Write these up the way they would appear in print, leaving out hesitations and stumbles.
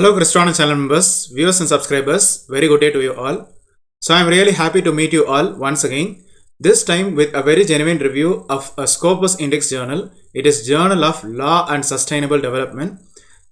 Hello Cristiano channel members, viewers and subscribers, very good day to you all. So I am really happy to meet you all once again, this time with a very genuine review of a Scopus Index journal. It is Journal of Law and Sustainable Development.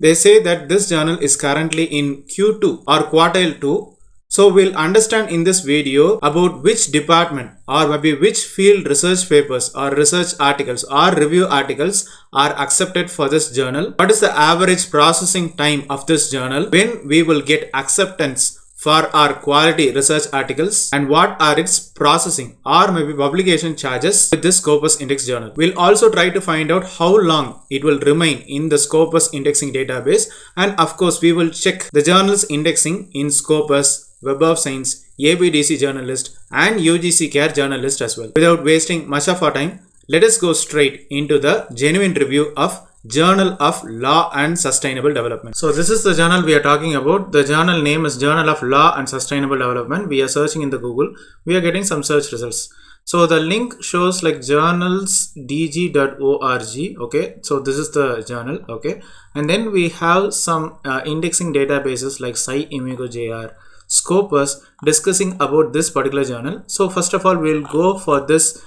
They say that this journal is currently in Q2 or quartile 2. So we'll understand in this video about which department or maybe which field research papers or research articles or review articles are accepted for this journal. What is the average processing time of this journal? When we will get acceptance for our quality research articles, and what are its processing or maybe publication charges with this Scopus Index journal. We'll also try to find out how long it will remain in the Scopus indexing database, and of course we will check the journal's indexing in Scopus, Web of Science, ABDC Journalist and UGC Care Journalist as well. Without wasting much of our time, let us go straight into the genuine review of Journal of Law and Sustainable Development. So this is the journal we are talking about. The journal name is Journal of Law and Sustainable Development. We are searching in the Google. We are getting some search results. So the link shows like journalsdg.org. Okay, so this is the journal. Okay, and then we have some indexing databases like SciImago.jr, Scopus, discussing about this particular journal. So first of all, we'll go for this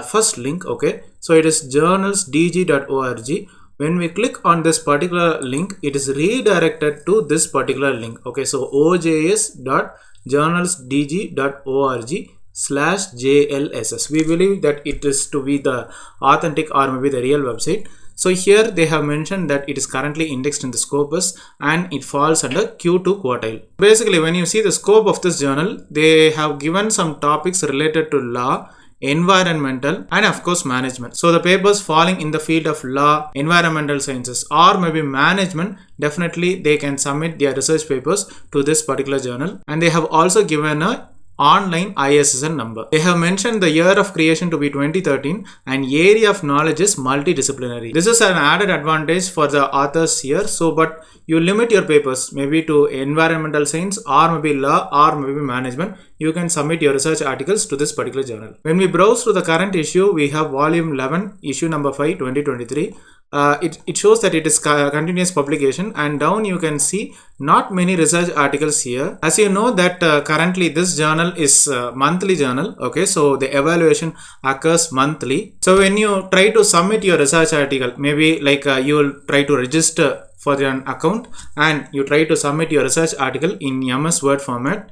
first link. Okay, so it is journalsdg.org. When we click on this particular link, it is redirected to this particular link. Okay, so ojs.journalsdg.org/JLSS. We believe that it is to be the authentic or maybe the real website. So here they have mentioned that it is currently indexed in the Scopus and it falls under Q2 quartile. Basically, when you see the scope of this journal, they have given some topics related to law, environmental and of course management. So the papers falling in the field of law, environmental sciences or maybe management, definitely they can submit their research papers to this particular journal, and they have also given a online ISSN number. They have mentioned the year of creation to be 2013 and area of knowledge is multidisciplinary. This is an added advantage for the authors here. So but you limit your papers maybe to environmental science or maybe law or maybe management. You can submit your research articles to this particular journal. When we browse through the current issue, we have volume 11, issue number 5, 2023. It shows that it is continuous publication, and down you can see not many research articles here. As you know that currently this journal is monthly journal. Okay, so the evaluation occurs monthly. So when you try to submit your research article, maybe like you will try to register for an account and you try to submit your research article in MS Word format.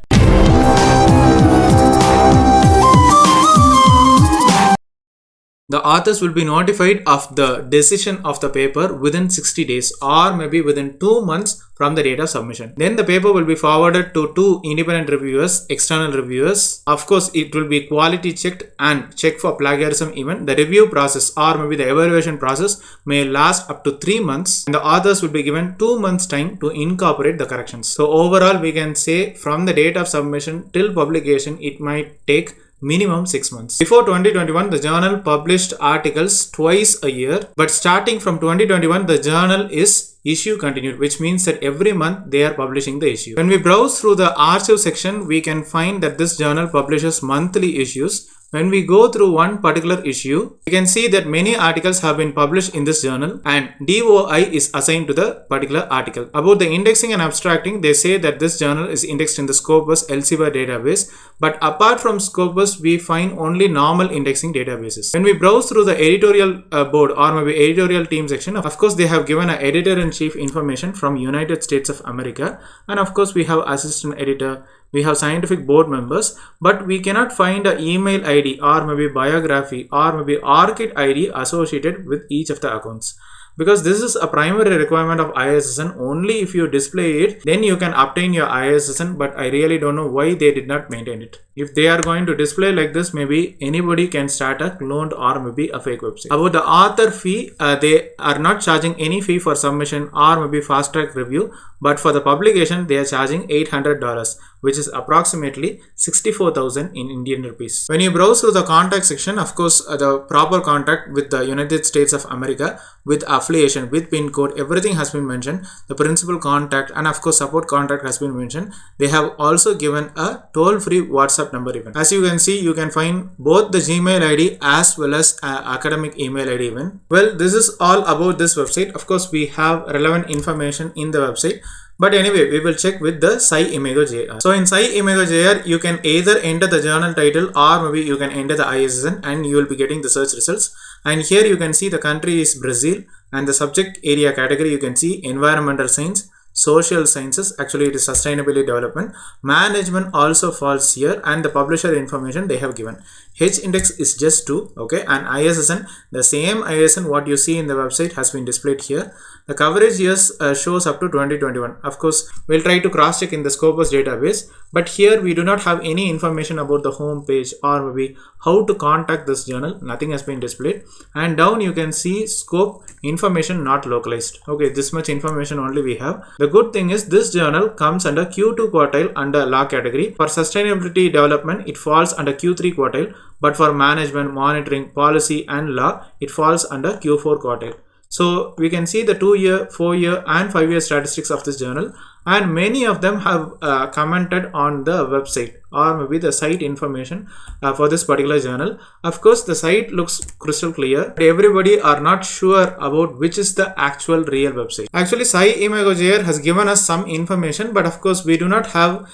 The authors will be notified of the decision of the paper within 60 days or maybe within 2 months from the date of submission. Then the paper will be forwarded to 2 independent reviewers, external reviewers. Of course, it will be quality checked and checked for plagiarism even. The review process or maybe the evaluation process may last up to 3 months, and the authors will be given 2 months time to incorporate the corrections. So overall, we can say from the date of submission till publication, it might take minimum 6 months. Before 2021, the journal published articles twice a year, but starting from 2021, the journal is issue continued, which means that every month they are publishing the issue. When we browse through the archive section, we can find that this journal publishes monthly issues. When we go through one particular issue, we can see that many articles have been published in this journal and DOI is assigned to the particular article. About the indexing and abstracting, they say that this journal is indexed in the Scopus Elsevier database, but apart from Scopus, we find only normal indexing databases. When we browse through the editorial board or maybe editorial team section, of course, they have given an editor-in-chief information from United States of America, and of course, we have assistant editor, we have scientific board members, but we cannot find an email ID or maybe biography or maybe ORCID ID associated with each of the accounts. Because this is a primary requirement of ISSN. Only if you display it, then you can obtain your ISSN, but I really don't know why they did not maintain it. If they are going to display like this, maybe anybody can start a cloned or maybe a fake website. About the author fee, they are not charging any fee for submission or maybe fast track review, but for the publication, they are charging $800, which is approximately 64,000 in Indian rupees. When you browse through the contact section, of course, the proper contact with the United States of America with affiliation, with PIN code, everything has been mentioned. The principal contact and of course support contact has been mentioned. They have also given a toll-free WhatsApp number even. As you can see, you can find both the Gmail ID as well as academic email ID even. Well, this is all about this website. Of course, we have relevant information in the website. But anyway, we will check with the SciImago.jr. So in SciImago.jr, you can either enter the journal title or maybe you can enter the ISSN and you will be getting the search results. And here you can see the country is Brazil and the subject area category you can see environmental science, social sciences, actually it is sustainability development, management also falls here, and the publisher information they have given. H index is just 2, okay, and ISSN, the same ISSN what you see in the website has been displayed here. The coverage years shows up to 2021. Of course, we'll try to cross check in the Scopus database, but here we do not have any information about the home page or maybe how to contact this journal. Nothing has been displayed. And down you can see scope information not localized. Okay, this much information only we have. The good thing is this journal comes under Q2 quartile under law category. For sustainability development, it falls under Q3 quartile, but for management, monitoring, policy and law, it falls under Q4 quartile. So we can see the 2-year, 4-year and 5-year statistics of this journal, and many of them have commented on the website or maybe the site information for this particular journal. Of course, the site looks crystal clear, but everybody are not sure about which is the actual real website. Actually, SciImago.jr has given us some information, but of course we do not have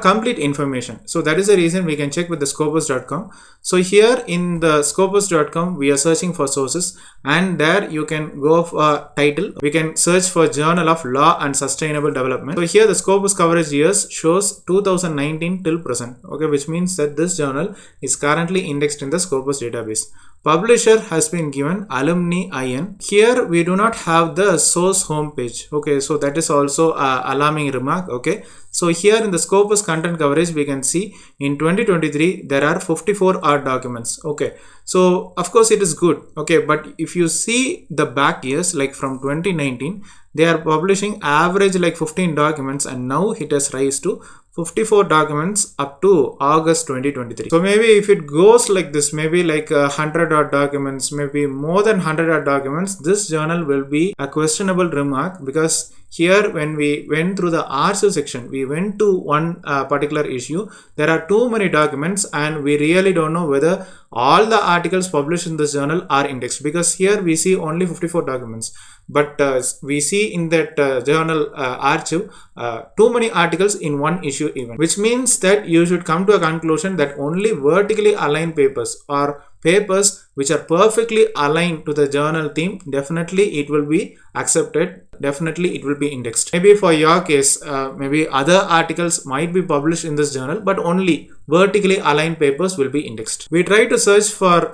complete information. So that is the reason we can check with the Scopus.com. So here in the Scopus.com we are searching for sources, and there you can go for title. We can search for Journal of Law and Sustainable Development. So here the Scopus coverage years shows 2019 till present, okay, which means that this journal is currently indexed in the Scopus database. Publisher has been given Alumni IN. Here we do not have the source homepage. Okay, so that is also alarming remark. Okay, so here in the Scopus content coverage we can see in 2023 there are 54 odd documents. Okay, so of course it is good. Okay, but if you see the back years, like from 2019, they are publishing average like 15 documents, and now it has rise to 54 documents up to August 2023. So maybe if it goes like this, maybe like 100 odd documents, maybe more than 100 odd documents, this journal will be a questionable remark, because here when we went through the archive section, we went to one particular issue, there are too many documents and we really don't know whether all the articles published in this journal are indexed, because here we see only 54 documents. But we see in that journal archive too many articles in one issue even, which means that you should come to a conclusion that only vertically aligned papers or papers which are perfectly aligned to the journal theme, definitely it will be accepted, definitely it will be indexed. Maybe for your case, maybe other articles might be published in this journal, but only vertically aligned papers will be indexed. We try to search for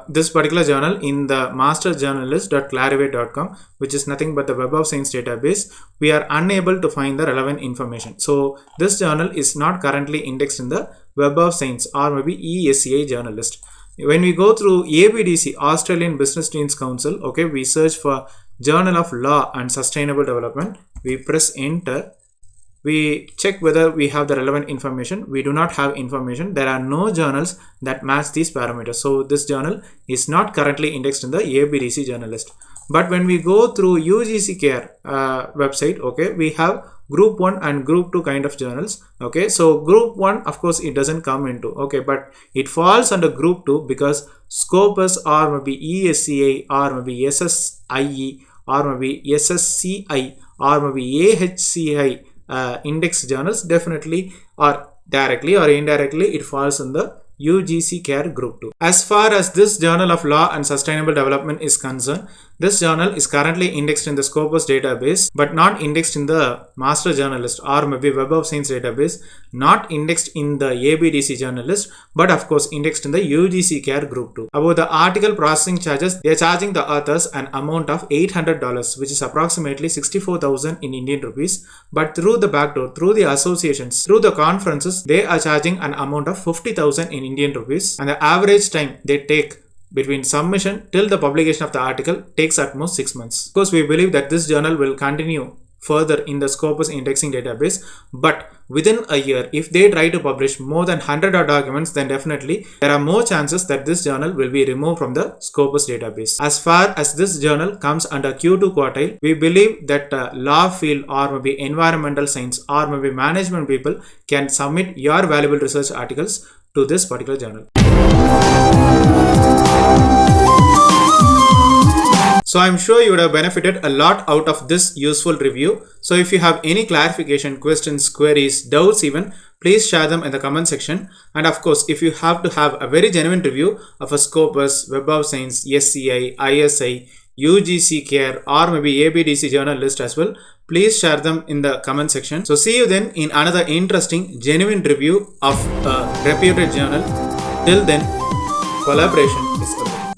this particular journal in the masterjournalist.clarivate.com, which is nothing but the Web of Science database. We are unable to find the relevant information. So this journal is not currently indexed in the Web of Science or maybe ESCI journal list. When we go through ABDC, Australian Business Deans Council, okay, we search for Journal of Law and Sustainable Development. We press enter. We check whether we have the relevant information. We do not have information. There are no journals that match these parameters. So this journal is not currently indexed in the ABDC journal list. But when we go through UGC Care website, okay, we have Group 1 and Group 2 kind of journals. Okay, so Group 1, of course, it doesn't come into, okay, but it falls under Group 2 because Scopus or maybe ESCI or maybe SSIE or maybe SSCI or maybe AHCI index journals, definitely or directly or indirectly it falls in the UGC Care Group 2. As far as this Journal of Law and Sustainable Development is concerned, this journal is currently indexed in the Scopus database, but not indexed in the Master Journal List or maybe Web of Science database, not indexed in the ABDC journal list, but of course indexed in the UGC Care Group 2. About the article processing charges, they are charging the authors an amount of $800, which is approximately 64,000 in Indian rupees, but through the backdoor, through the associations, through the conferences, they are charging an amount of 50,000 in Indian rupees, and the average time they take between submission till the publication of the article takes at most 6 months. Of course, we believe that this journal will continue further in the Scopus indexing database, but within a year, if they try to publish more than 100 documents, then definitely there are more chances that this journal will be removed from the Scopus database. As far as this journal comes under Q2 quartile, we believe that law field or maybe environmental science or maybe management people can submit your valuable research articles to this particular journal. So So I'm sure you would have benefited a lot out of this useful review. So if you have any clarification, questions, queries, doubts even, please share them in the comment section. And of course, if you have to have a very genuine review of a Scopus, Web of Science, SCI, ISI, UGC CARE, or maybe ABDC journal list as well, please share them in the comment section. So see you then in another interesting, genuine review of a reputed journal. Till then, collaboration.